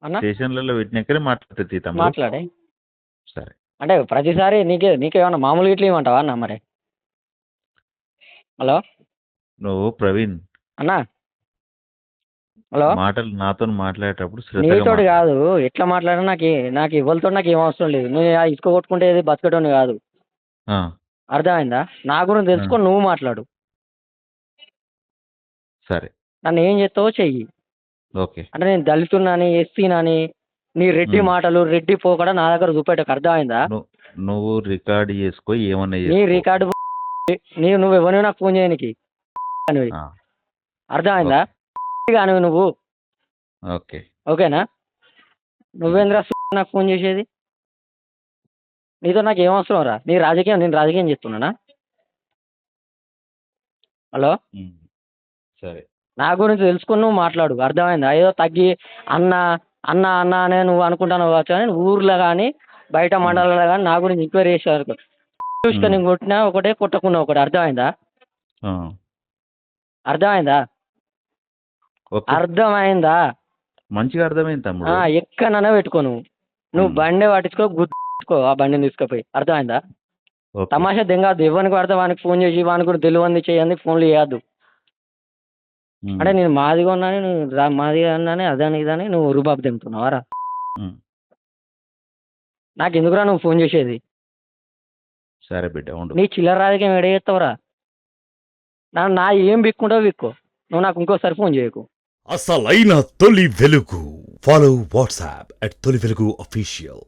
అన్న స్టేషన్‌లలో పెట్టినాకనే మాట్లాడతా తీ తమ్ముడు. మాట్లాడే. సరే. అంటే ప్రతిసారి నీకేమన్నా మామూలుగా ఇట్లా ఇవ్వమంటావా అన్న మరి? హలో నువ్వు ప్రవీణ్ అన్నా, హలో. మాటలు నాతోని మాట్లాడేటప్పుడు శ్రద్ధగా నీతోటి మాట్లాడు. కాదు, ఎట్లా మాట్లాడినా నాకు ఎవరితో నాకు ఏం అవసరం లేదు. నువ్వు ఇసుక కొట్టుకుంటే ఏది బతకటోని కాదు. ఆ! అర్థమైందా? నా గురించి ఆ! తెలుసుకొని నువ్వు మాట్లాడు. సరే. నన్ను ఏం చేస్తావో చెయ్యి. ఓకే. అంటే నేను దళితుడినని, ఎస్సీనని, నీ రెడ్డి హ్మ్. మాటలు, రెడ్డి పోకడ నా దగ్గర చూపెట్టకు. అర్థమైందా? నువ్వు రికార్డ్ చేసుకో, ఏమన్నా నీ చేసుకో. రికార్డు నువ్వు ఎవరిని నాకు ఫోన్ చేయనికి అనివి. ఆ! అర్థమైందా? ఓకే. కానివి నువ్వు. ఓకే. ఓకేనా? నువ్వేంద్రా నాకు ఫోన్ చేసేది? నీతో నాకు ఏం అవసరం రా? నేను రాజకీయం చేస్తున్నానా? హలో. హ్మ్. సరే. నా గురించి తెలుసుకొని నువ్వు మాట్లాడు. అర్థమైందా? ఏదో తగ్గి అన్న అన్న అన్న అనే నువ్వు అనుకుంటాను కావచ్చు, కానీ ఊర్లో కానీ బయట హ్మ్. మండలాల్లో కానీ నా గురించి ఎంక్వైరీ చేసేవారు. హ్మ్. నేను కొట్టినా ఒకటే, కొట్టకున్నా ఒకటి. అర్థమైందా? ఆ! అర్థమైందా? ఓకే. అర్థమైందా? మంచిగా అర్థమైంది తమ్ముడు. ఎక్కడైనా పెట్టుకో నువ్వు. నువ్వు హ్మ్. బండి పట్టించుకో, గుర్తుకో ఆ బండిని తీసుకుపోయి. అర్థమైందా? ఓకే. తమాషా దెంగద్దు. ఎవరికి పడితే వానికి ఫోన్ చేసి వానికి కూడా తెలియంది చేయండి ఫోన్లు చేయొద్దు. అంటే హ్మ్. నేను మాదిగా ఉన్నాను, మాదిగా అన్నానే అదని ఇదని నువ్వు రుబాబు తెంపుతున్నావారా? హ్మ్. నాకెందుకురా నువ్వు ఫోన్ చేసేది? సరే బిడ్డ ఉండు. నీ చిల్లర రాజకీయం ఎడ చేస్తావురా? నా ఏం బిక్కుంటావు బిక్కో. నువ్వు నాకు ఇంకోసారి ఫోన్ చేయకు. అసలైన తొలి వెలుగు. ఫాలో వాట్సాప్ @తొలి వెలుగు official.